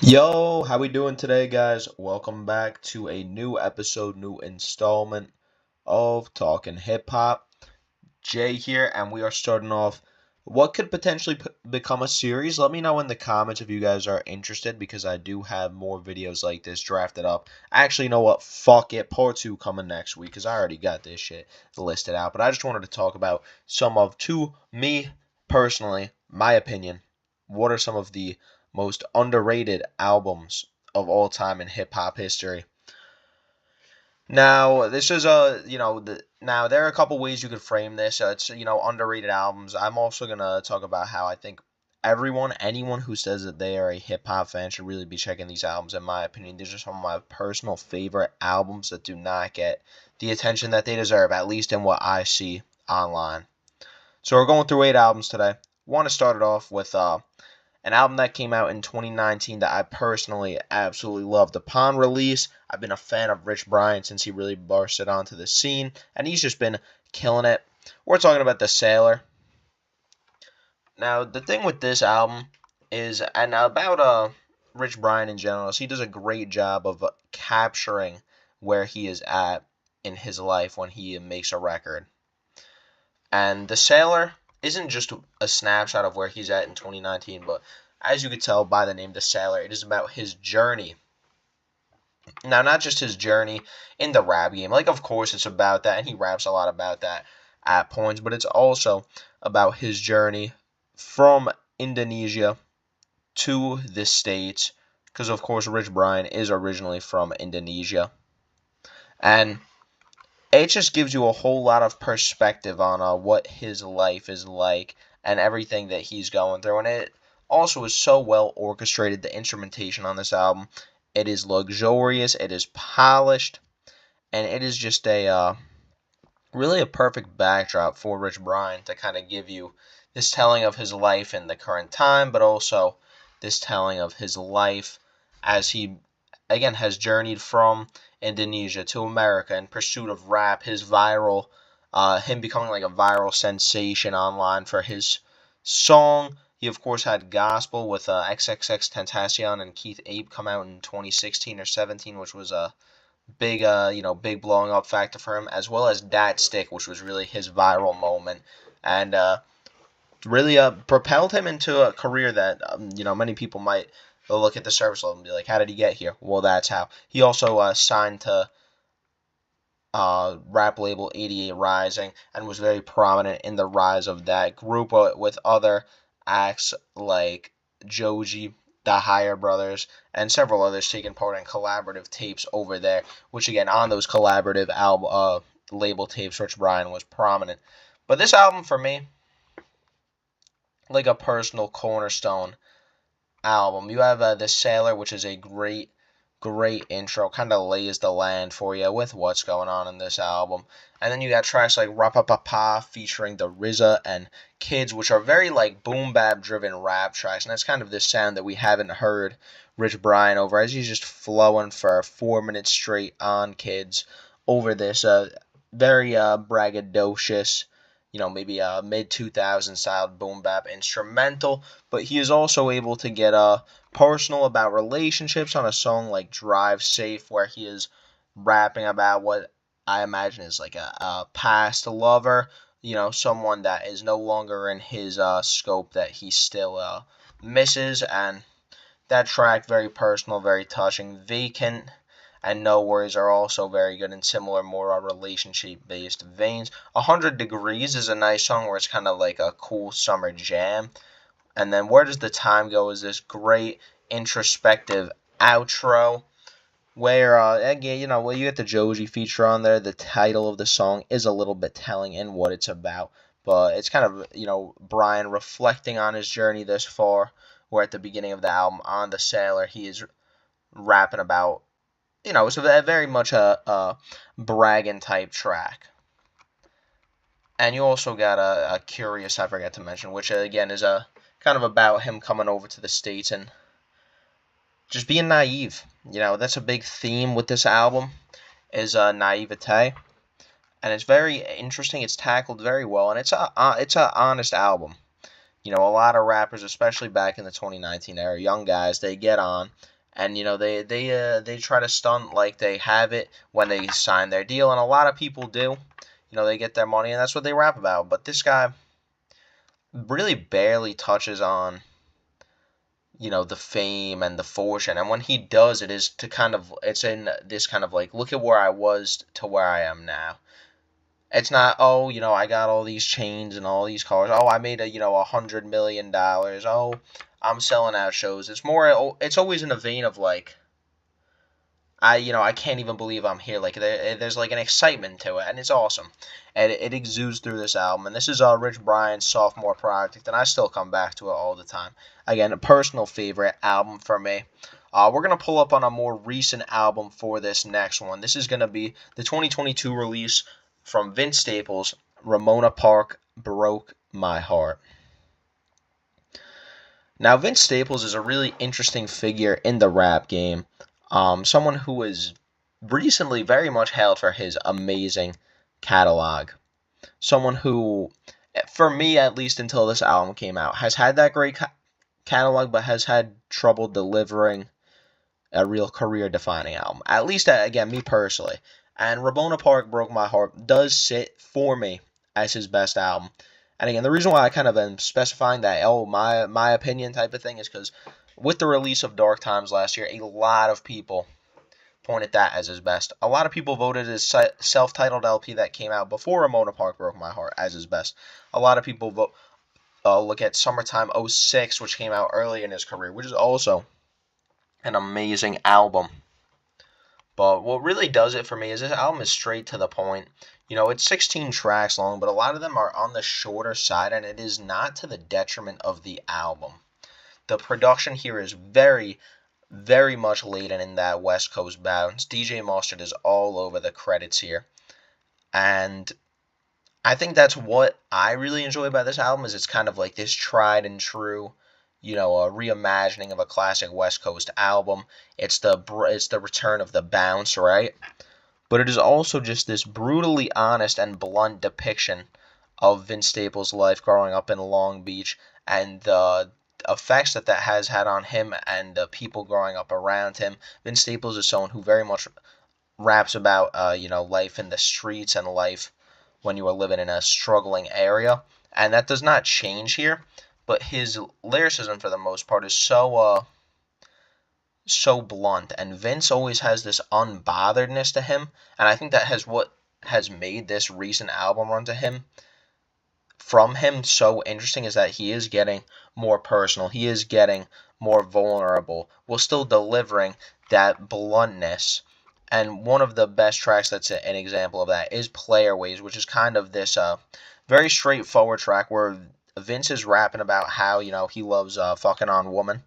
Yo, how we doing today, guys? Welcome back to a new episode, new installment of Talking Hip Hop. Jay here, and we are starting off what could potentially become a series. Let me know in the comments if you guys are interested, because I do have more videos like this drafted up. Actually, you know what? Fuck it. Part 2 coming next week, because I already got this shit listed out. But I just wanted to talk about some of, to me personally, my opinion, what are some of the most underrated albums of all time in hip hop history. Now, this is now there are a couple ways you could frame this. It's underrated albums. I'm also gonna talk about how I think anyone who says that they are a hip hop fan should really be checking these albums. In my opinion, these are some of my personal favorite albums that do not get the attention that they deserve, at least in what I see online. So we're going through 8 albums today. Want to start it off with an album that came out in 2019 that I personally absolutely loved. Upon release, I've been a fan of Rich Brian since he really bursted onto the scene, and he's just been killing it. We're talking about The Sailor. Now, the thing with this album is, and about Rich Brian in general, is he does a great job of capturing where he is at in his life when he makes a record. And The Sailor isn't just a snapshot of where he's at in 2019, but as you could tell by the name The Sailor, it is about his journey. Now, not just his journey in the rap game. Like, of course, it's about that, and he raps a lot about that at points, but it's also about his journey from Indonesia to the States, because, of course, Rich Brian is originally from Indonesia. And it just gives you a whole lot of perspective on what his life is like and everything that he's going through. And it also is so well orchestrated. The instrumentation on this album, it is luxurious, it is polished, and it is just a really a perfect backdrop for Rich Brian to kind of give you this telling of his life in the current time, but also this telling of his life as he again has journeyed from Indonesia to America in pursuit of rap. His viral, him becoming like a viral sensation online for his song. He of course had gospel with XXX Tentacion and Keith Ape come out in 2016 or 17, which was a big, big blowing up factor for him, as well as Dat Stick, which was really his viral moment, and really propelled him into a career that many people might look at the surface level and be like, how did he get here? Well, that's how. He also signed to rap label 88 Rising and was very prominent in the rise of that group with other acts like Joji, the Higher Brothers, and several others taking part in collaborative tapes over there, which again, on those collaborative album label tapes, Rich Brian was prominent. But this album for me, like a personal cornerstone album. You have The Sailor, which is a great intro, kind of lays the land for you with what's going on in this album. And then you got tracks like Rapapapa featuring the RZA and Kids, which are very like boom bap driven rap tracks. And that's kind of this sound that we haven't heard Rich Brian over, as he's just flowing for 4 minutes straight on Kids over this very braggadocious, maybe a mid 2000s style boom bap instrumental. But he is also able to get personal about relationships on a song like Drive Safe, where he is rapping about what I imagine is like a past lover, someone that is no longer in his scope that he still misses. And that track, very personal, very touching. Vacant and No Worries are also very good in similar, more relationship-based veins. 100 Degrees is a nice song where it's kind of like a cool summer jam. And then Where Does the Time Go is this great introspective outro where, again, you get the Joji feature on there. The title of the song is a little bit telling in what it's about. But it's kind of, Brian reflecting on his journey this far, where at the beginning of the album, on The Sailor, he is rapping about, it's very much a bragging type track. And you also got a Curious, I forgot to mention, which again is a kind of about him coming over to the States and just being naive. That's a big theme with this album, is naivete. And it's very interesting. It's tackled very well, and it's a honest album. A lot of rappers, especially back in the 2019 era, young guys, they get on and they try to stunt like they have it when they sign their deal, and a lot of people do. They get their money, and that's what they rap about. But this guy really barely touches on the fame and the fortune, and when he does, it is to it's in this kind of like, look at where I was to where I am now. It's not, oh, I got all these chains and all these cars. Oh, I made $100 million. Oh, I'm selling out shows. It's more, it's always in a vein of like, I can't even believe I'm here. Like there's like an excitement to it, and it's awesome, and it exudes through this album. And this is Rich Brian's sophomore project, and I still come back to it all the time. Again, a personal favorite album for me. We're gonna pull up on a more recent album for this next one. This is gonna be the 2022 release from Vince Staples. Ramona Park broke my heart. Now, Vince Staples is a really interesting figure in the rap game. Someone who is recently very much hailed for his amazing catalog. Someone who, for me at least until this album came out, has had that great catalog, but has had trouble delivering a real career-defining album. At least, again, me personally. And Ramona Park Broke My Heart does sit for me as his best album. And again, the reason why I kind of am specifying that, my opinion type of thing, is because with the release of Dark Times last year, a lot of people pointed that as his best. A lot of people voted his self-titled LP that came out before Ramona Park Broke My Heart as his best. A lot of people look at Summertime '06, which came out early in his career, which is also an amazing album. But what really does it for me is this album is straight to the point. It's 16 tracks long, but a lot of them are on the shorter side, and it is not to the detriment of the album. The production here is very, very much laden in that West Coast bounce. DJ Mustard is all over the credits here. And I think that's what I really enjoy about this album, is it's kind of like this tried and true, a reimagining of a classic West Coast album. It's the return of the bounce, right? But it is also just this brutally honest and blunt depiction of Vince Staples' life growing up in Long Beach, and the effects that has had on him and the people growing up around him. Vince Staples is someone who very much raps about life in the streets and life when you are living in a struggling area, and that does not change here. But his lyricism, for the most part, is so blunt, and Vince always has this unbotheredness to him, and I think that has what has made this recent album run to him from him so interesting, is that he is getting more personal, he is getting more vulnerable, while still delivering that bluntness. And one of the best tracks that's an example of that is Playerways, which is kind of this very straightforward track where Vince is rapping about how, he loves fucking on woman,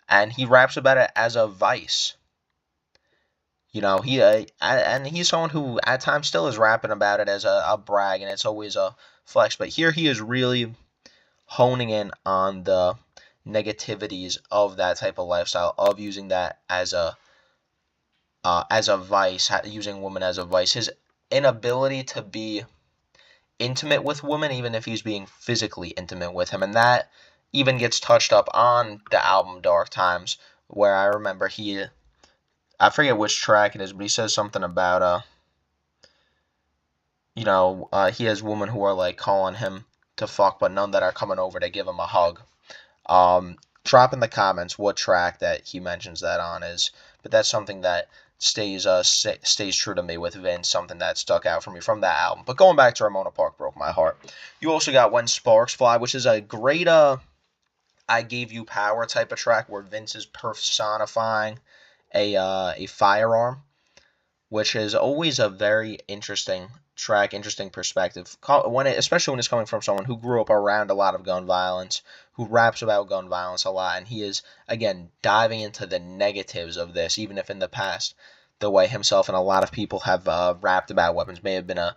and he raps about it as a vice. And he's someone who at times still is rapping about it as a brag, and it's always a flex. But here he is really honing in on the negativities of that type of lifestyle, of using that as a vice, using women as a vice. His inability to be intimate with women, even if he's being physically intimate with him, and that even gets touched up on the album Dark Times, where I remember I forget which track it is, but he says something about he has women who are like calling him to fuck, but none that are coming over to give him a hug. Drop in the comments what track that he mentions that on is, but that's something that stays true to me with Vince, something that stuck out for me from that album. But going back to Ramona Park Broke My Heart, you also got When Sparks Fly, which is a great I Gave You Power type of track, where Vince is personifying a firearm, which is always a very interesting track, interesting perspective, especially when it's coming from someone who grew up around a lot of gun violence, who raps about gun violence a lot, and he is, again, diving into the negatives of this, even if in the past, the way himself and a lot of people have rapped about weapons may have been a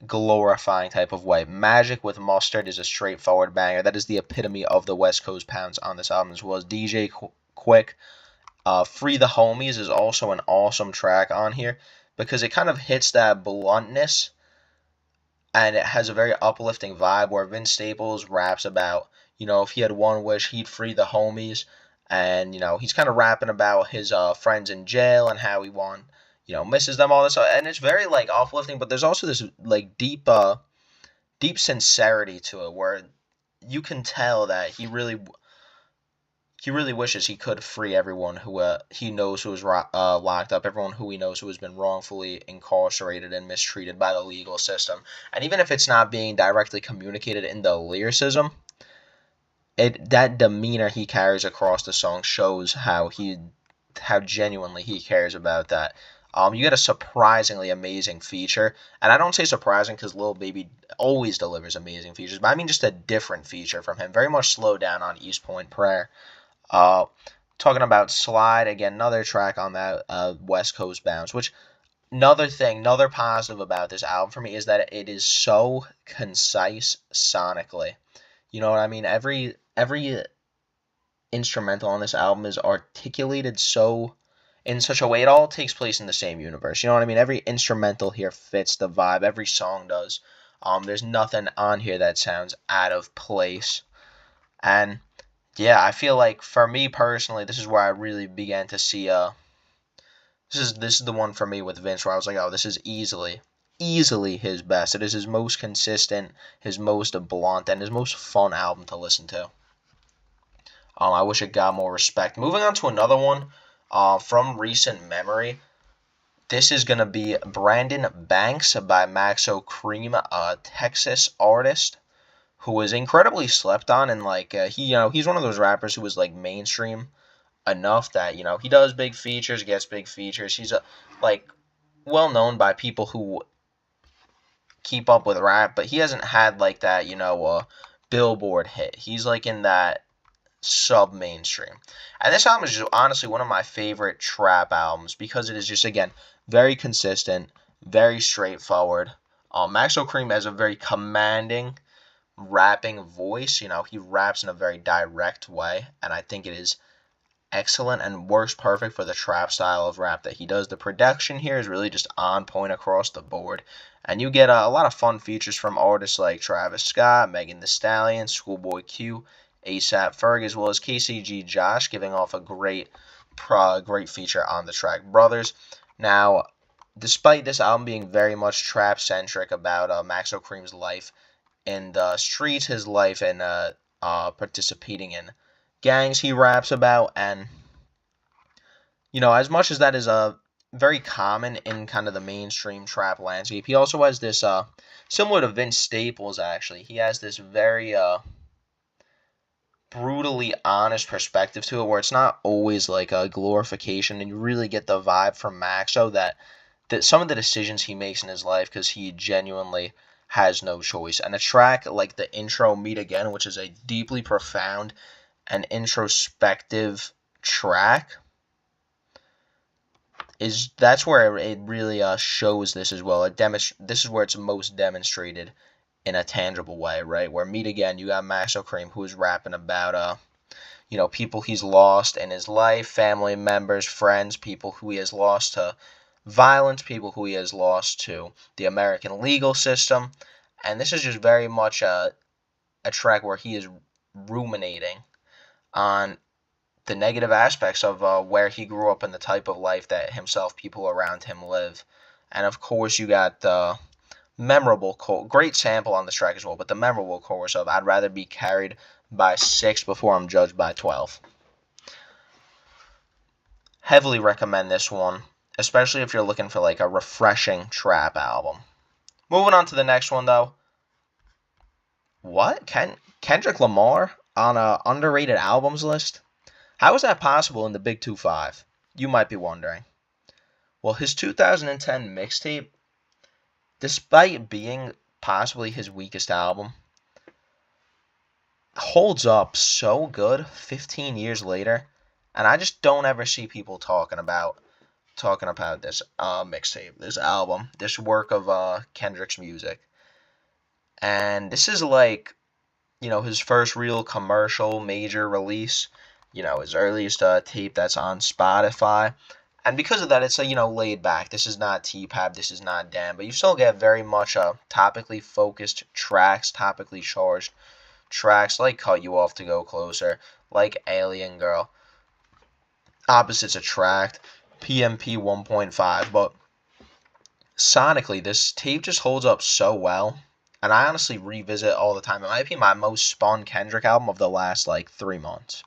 glorifying type of way. Magic with Mustard is a straightforward banger. That is the epitome of the West Coast pounds on this album, as well as DJ Quick. Free the Homies is also an awesome track on here, because it kind of hits that bluntness, and it has a very uplifting vibe where Vince Staples raps about, If he had one wish, he'd free the homies. And he's kind of rapping about his friends in jail and how he misses them, all this, and it's very like uplifting. But there's also this like deep sincerity to it, where you can tell that he really wishes he could free everyone who he knows who is locked up, everyone who he knows who has been wrongfully incarcerated and mistreated by the legal system. And even if it's not being directly communicated in the lyricism, that demeanor he carries across the song shows how genuinely he cares about that. You get a surprisingly amazing feature, and I don't say surprising because Lil Baby always delivers amazing features, but I mean just a different feature from him, very much slowed down on East Point Prayer. Uh, Talking about Slide, again, another track on that West Coast bounce, which another positive about this album for me is that it is so concise sonically. You know what I mean? Every instrumental on this album is articulated so in such a way, it all takes place in the same universe. You know what I mean? Every instrumental here fits the vibe. Every song does. There's nothing on here that sounds out of place. And yeah, I feel like for me personally, this is where I really began to see this is the one for me with Vince where I was like, oh, this is easily his best. It is his most consistent, his most blunt, and his most fun album to listen to. I wish it got more respect. Moving on to another one, from recent memory. This is gonna be Brandon Banks by Maxo Cream, a Texas artist who is incredibly slept on, and like he's one of those rappers who is like mainstream enough that he does big features, gets big features. He's like well known by people who keep up with rap, but he hasn't had like that Billboard hit. He's like in that sub mainstream, and this album is just honestly one of my favorite trap albums because it is just again very consistent, very straightforward. Maxo Cream has a very commanding rapping voice. He raps in a very direct way, and I think it is excellent and works perfect for the trap style of rap that he does. The production here is really just on point across the board, and you get a lot of fun features from artists like Travis Scott, Megan Thee Stallion, Schoolboy Q, ASAP Ferg, as well as KCG Josh, giving off a great feature on the track Brothers. Now, despite this album being very much trap centric about Maxo Cream's life in the streets, his life in participating in gangs he raps about, and as much as that is very common in kind of the mainstream trap landscape, he also has this similar to Vince Staples. Actually, he has this very brutally honest perspective to it, where it's not always like a glorification, and you really get the vibe from Maxo that some of the decisions he makes in his life, because he genuinely has no choice. And a track like the intro Meet Again, which is a deeply profound and introspective track, that's where it really shows this as well. This is where it's most demonstrated in a tangible way, right? Where Meet Again, you got Maxo Cream, who is rapping about people he's lost in his life, family members, friends, people who he has lost to violence, people who he has lost to the American legal system. And this is just very much a track where he is ruminating on the negative aspects of where he grew up and the type of life that himself, people around him live. And of course, you got the memorable great sample on this track as well, but the memorable chorus of I'd rather be carried by 6 before I'm judged by 12. Heavily recommend this one, especially if you're looking for like a refreshing trap album. Moving on to the next one though. What? Kendrick Lamar on a underrated albums list? How is that possible in the Big 2-5? You might be wondering. Well, his 2010 mixtape, despite being possibly his weakest album, holds up so good 15 years later, and I just don't ever see people talking about this mixtape, this album, this work of Kendrick's music. And this is like, his first real commercial major release, his earliest tape that's on Spotify. And because of that, it's laid back. This is not T-Pab, this is not Dan, but you still get very much topically focused tracks, topically charged tracks like Cut You Off to Go Closer, like Alien Girl, Opposites Attract, PMP 1.5, but sonically, this tape just holds up so well, and I honestly revisit it all the time. It might be my most spun Kendrick album of the last like 3 months.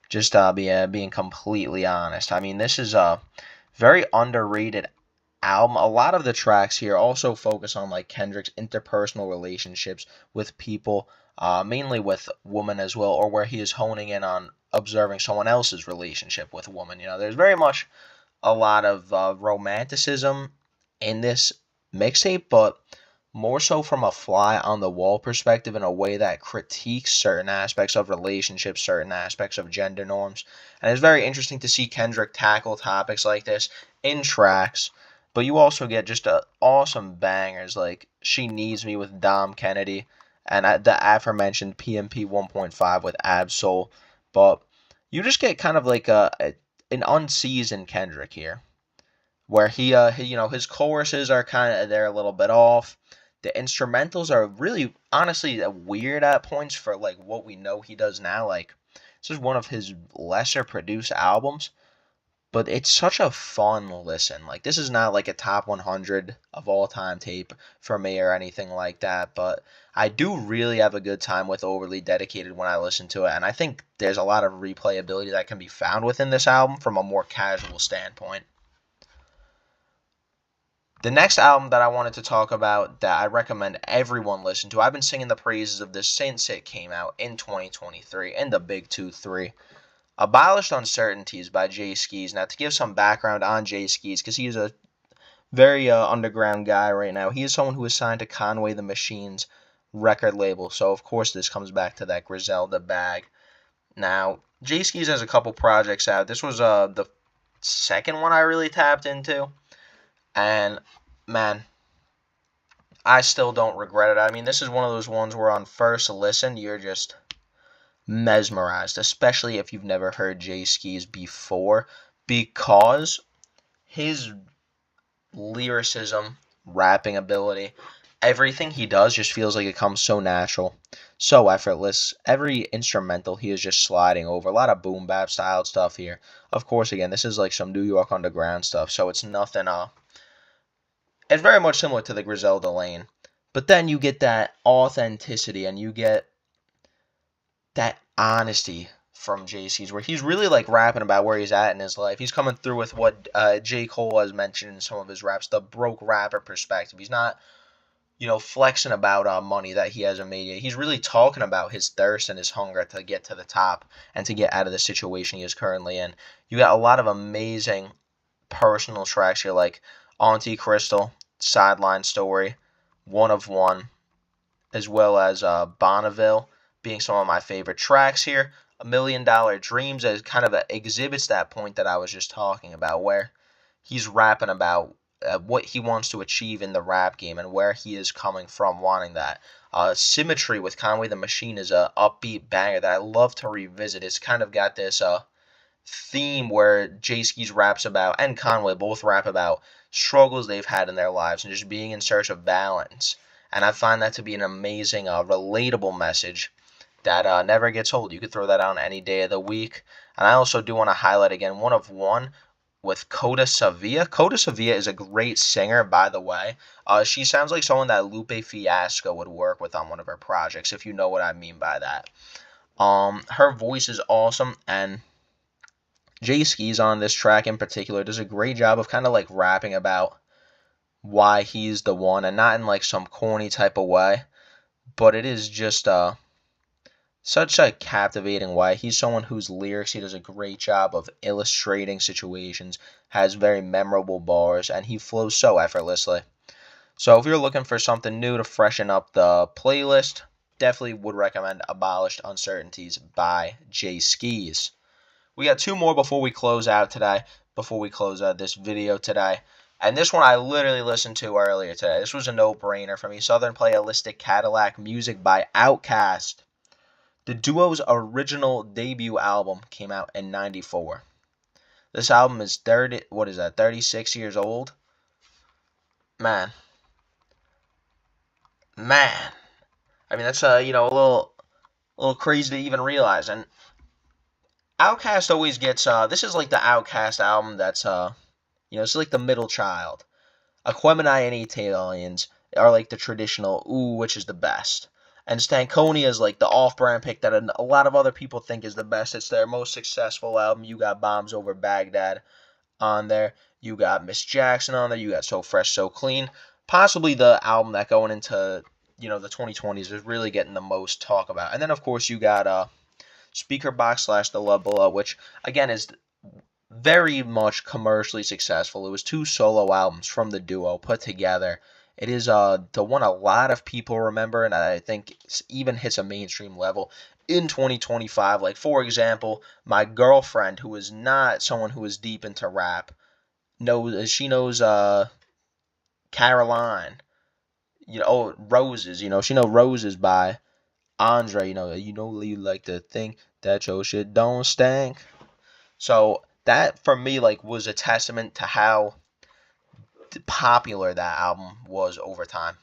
Just being completely honest. I mean, this is a very underrated album. A lot of the tracks here also focus on like Kendrick's interpersonal relationships with people, mainly with women as well, or where he is honing in on observing someone else's relationship with a woman. There's very much a lot of romanticism in this mixtape, but more so from a fly on the wall perspective in a way that critiques certain aspects of relationships, certain aspects of gender norms. And it's very interesting to see Kendrick tackle topics like this in tracks, but you also get just awesome bangers like She Needs Me with Dom Kennedy and the aforementioned PMP 1.5 with Absol. But you just get kind of like an unseasoned Kendrick here where his choruses are kind of they're a little bit off. The instrumentals are really honestly weird at points for like what we know he does now. Like this is one of his lesser produced albums, but it's such a fun listen. Like this is not like a top 100 of all time tape for me or anything like that, but I do really have a good time with Overly Dedicated when I listen to it, and I think there's a lot of replayability that can be found within this album from a more casual standpoint. The next album that I wanted to talk about that I recommend everyone listen to, I've been singing the praises of this since it came out in 2023 in the Big 2-3. Abolished Uncertainties by Jay Skis. Now, to give some background on Jay Skis, because he is a very underground guy right now, he is someone who is signed to Conway the Machine's record label. So, of course, this comes back to that Griselda bag. Now, Jay Skis has a couple projects out. This was the second one I really tapped into. And man, I still don't regret it. I mean, this is one of those ones where on first listen, you're just mesmerized, especially if you've never heard Jay Skis before, because his lyricism, rapping ability, everything he does just feels like it comes so natural, so effortless. Every instrumental he is just sliding over. A lot of boom bap style stuff here. Of course, again, this is like some New York underground stuff, so it's nothing it's very much similar to the Griselda Lane. But then you get that authenticity and you get that honesty from JC's where he's really like rapping about where he's at in his life. He's coming through with what J. Cole has mentioned in some of his raps, the broke rapper perspective. He's not, flexing about money that he hasn't made yet. He's really talking about his thirst and his hunger to get to the top and to get out of the situation he is currently in. You got a lot of amazing personal tracks here like Auntie Crystal, Sideline Story, One of One, as well as Bonneville being some of my favorite tracks here. $1 Million Dreams as kind of exhibits that point that I was just talking about, where he's rapping about what he wants to achieve in the rap game and where he is coming from wanting that. Symmetry with Conway the Machine is a upbeat banger that I love to revisit. It's kind of got this theme where Jay Skis raps about and Conway both rap about struggles they've had in their lives and just being in search of balance. And I find that to be an amazing, relatable message that never gets old. You could throw that on any day of the week. And I also do want to highlight again One of One with Coda Sevilla. Coda Sevilla is a great singer, by the way. She sounds like someone that Lupe Fiasco would work with on one of her projects, if you know what I mean by that. Her voice is awesome, and Jay Skis on this track in particular does a great job of kind of like rapping about why he's the one, and not in like some corny type of way, but it is just such a captivating way. He's someone whose lyrics he does a great job of illustrating situations, has very memorable bars, and he flows so effortlessly. So if you're looking for something new to freshen up the playlist, definitely would recommend Abolished Uncertainties by Jay Skis. We got two more before we close out today, before we close out this video today. And this one I literally listened to earlier today. This was a no-brainer for me. Southern Playalistic Cadillac Music by Outkast. The duo's original debut album came out in 94. This album is 36 years old? Man. I mean, that's a little A little crazy to even realize. And Outkast always gets this is like the Outkast album that's it's like the middle child. Aquemini and Italians are like the traditional ooh, which is the best. And Stankonia is like the off-brand pick that a lot of other people think is the best. It's their most successful album. You got Bombs Over Baghdad on there. You got Miss Jackson on there. You got So Fresh, So Clean. Possibly the album that going into the 2020s is really getting the most talk about. And then of course you got Speaker Box / The Love Below, which again is very much commercially successful. It was 2 solo albums from the duo put together. It is the one a lot of people remember, and I think even hits a mainstream level in 2025. Like for example, my girlfriend, who is not someone who is deep into rap, knows Caroline. Roses. She know Roses by Andre. You like to think that your shit don't stink. So that for me like was a testament to how popular that album was over time.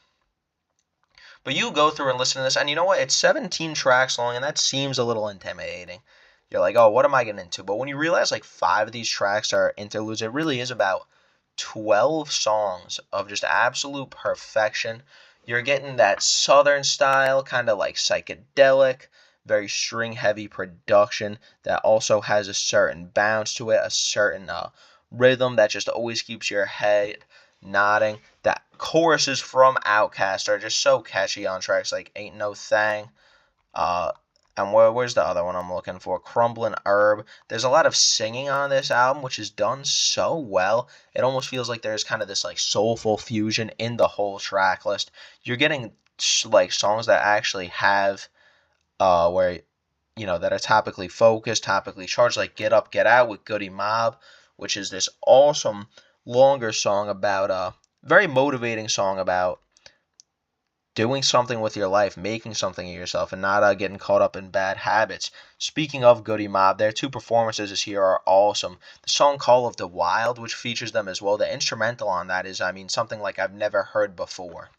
But you go through and listen to this, and you know what? It's 17 tracks long, and that seems a little intimidating. You're like, oh, what am I getting into? But when you realize like 5 of these tracks are interludes, it really is about 12 songs of just absolute perfection. You're getting that southern style, kind of like psychedelic, very string heavy production that also has a certain bounce to it, a certain rhythm that just always keeps your head nodding. The choruses from Outkast are just so catchy on tracks like Ain't No Thang. Uh, and where's the other one I'm looking for? Crumbling Herb. There's a lot of singing on this album, which is done so well. It almost feels like there's kind of this like soulful fusion in the whole track list. You're getting like songs that actually have where that are topically focused, topically charged, like Get Up, Get Out with Goody Mob, which is this awesome longer song about very motivating song about doing something with your life, making something of yourself, and not getting caught up in bad habits. Speaking of Goody Mob, their 2 performances this year are awesome. The song Call of the Wild, which features them as well, the instrumental on that is, something like I've never heard before.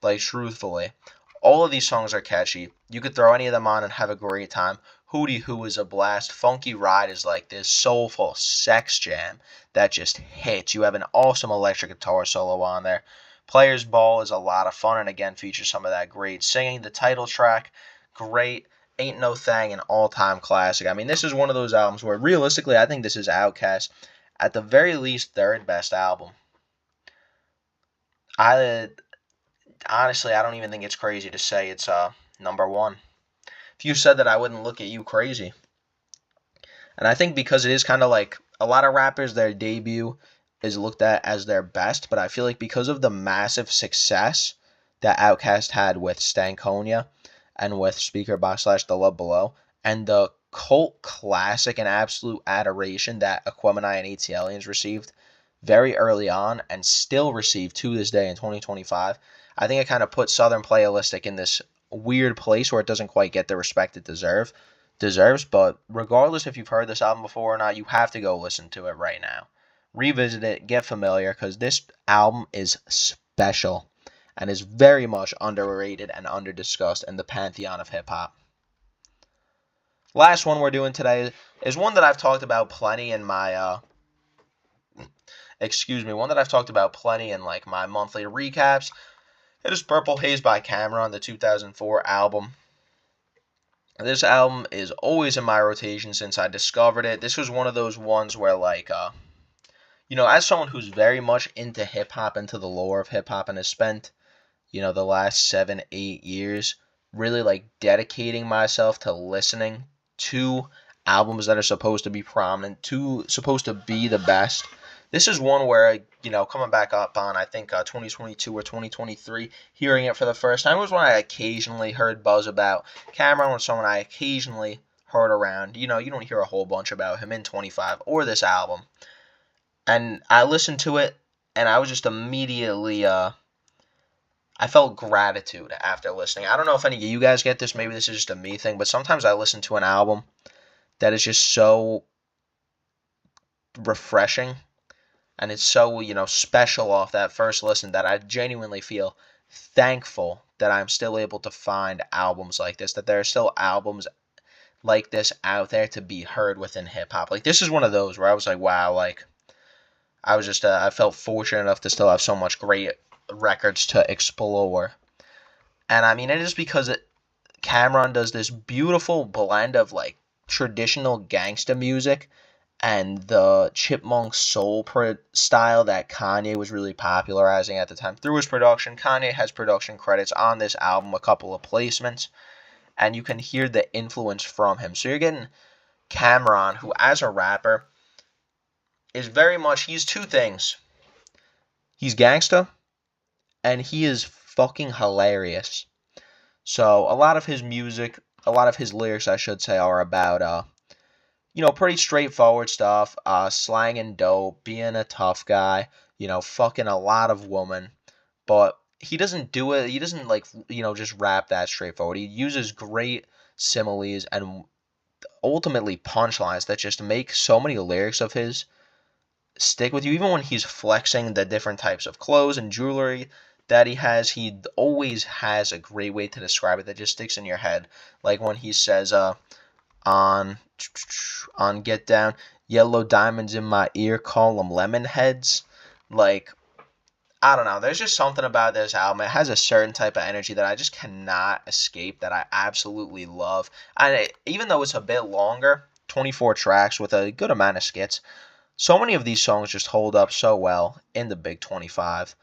Like, truthfully. All of these songs are catchy. You could throw any of them on and have a great time. Hootie Hoo is a blast. Funky Ride is like this soulful sex jam that just hits. You have an awesome electric guitar solo on there. Players Ball is a lot of fun and again features some of that great singing. The title track, great. Ain't No Thang, an all-time classic. This is one of those albums where realistically I think this is Outkast at the very least third best album. Honestly, I don't even think it's crazy to say it's number 1. If you said that, I wouldn't look at you crazy. And I think because it is kind of like a lot of rappers, their debut is looked at as their best, but I feel like because of the massive success that Outkast had with Stankonia and with Speaker Box / The Love Below, and the cult classic and absolute adoration that Aquemini and ATLiens received very early on and still receive to this day in 2025, I think it kind of puts Southern Playalistic in this weird place where it doesn't quite get the respect it deserves. But regardless if you've heard this album before or not, you have to go listen to it right now. Revisit it, get familiar, because this album is special and is very much underrated and underdiscussed in the pantheon of hip-hop. Last one we're doing today is one that I've talked about plenty in my one that I've talked about plenty in like my monthly recaps. It is Purple Haze by Cameron, the 2004 album. This album is always in my rotation since I discovered it. This was one of those ones where like as someone who's very much into hip hop, into the lore of hip hop, and has spent the last 7-8 years really like dedicating myself to listening to albums that are supposed to be prominent, supposed to be the best. This is one where, coming back up on, I think, 2022 or 2023, hearing it for the first time, it was one I occasionally heard buzz about. Cameron was someone I occasionally heard around. You don't hear a whole bunch about him in 25 or this album. And I listened to it, and I was just immediately, I felt gratitude after listening. I don't know if any of you guys get this. Maybe this is just a me thing, but sometimes I listen to an album that is just so refreshing and it's so, special off that first listen that I genuinely feel thankful that I'm still able to find albums like this, that there are still albums like this out there to be heard within hip hop. Like, this is one of those where I was like, wow, like, I felt fortunate enough to still have so much great records to explore. And I mean, it is because Cameron does this beautiful blend of like traditional gangsta music and the chipmunk soul style that Kanye was really popularizing at the time through his production. Kanye has production credits on this album, a couple of placements, and you can hear the influence from him. So you're getting Cameron, who as a rapper is very much, he's two things. He's gangsta and he is fucking hilarious. So a lot of his music, a lot of his lyrics, I should say, are about pretty straightforward stuff, slanging dope, being a tough guy, fucking a lot of women. But he doesn't do it. He doesn't like just rap that straightforward. He uses great similes and ultimately punchlines that just make so many lyrics of his stick with you. Even when he's flexing the different types of clothes and jewelry that he has, he always has a great way to describe it that just sticks in your head. Like when he says, on Get Down, yellow diamonds in my ear, call them lemon heads. Like, I don't know. There's just something about this album. It has a certain type of energy that I just cannot escape, that I absolutely love. And even though it's a bit longer, 24 tracks with a good amount of skits, so many of these songs just hold up so well in the Big 25.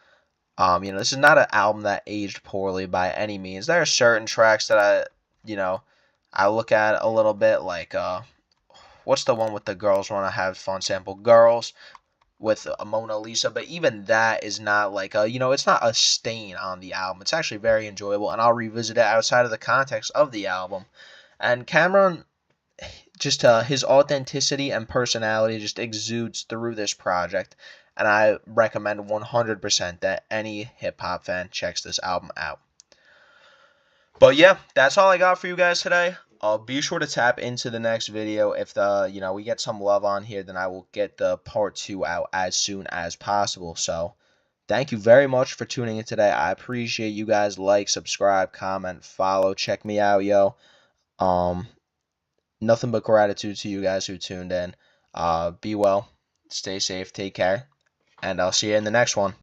This is not an album that aged poorly by any means. There are certain tracks that I look at a little bit, like what's the one with the girls wanna have fun sample? Girls with Mona Lisa, but even that is not like it's not a stain on the album. It's actually very enjoyable, and I'll revisit it outside of the context of the album. And Cameron, just his authenticity and personality just exudes through this project, and I recommend 100% that any hip hop fan checks this album out. But yeah, that's all I got for you guys today. Be sure to tap into the next video. If we get some love on here, then I will get the part 2 out as soon as possible. So thank you very much for tuning in today. I appreciate you guys. Like, subscribe, comment, follow, check me out, yo. Nothing but gratitude to you guys who tuned in. Be well, stay safe, take care, and I'll see you in the next one.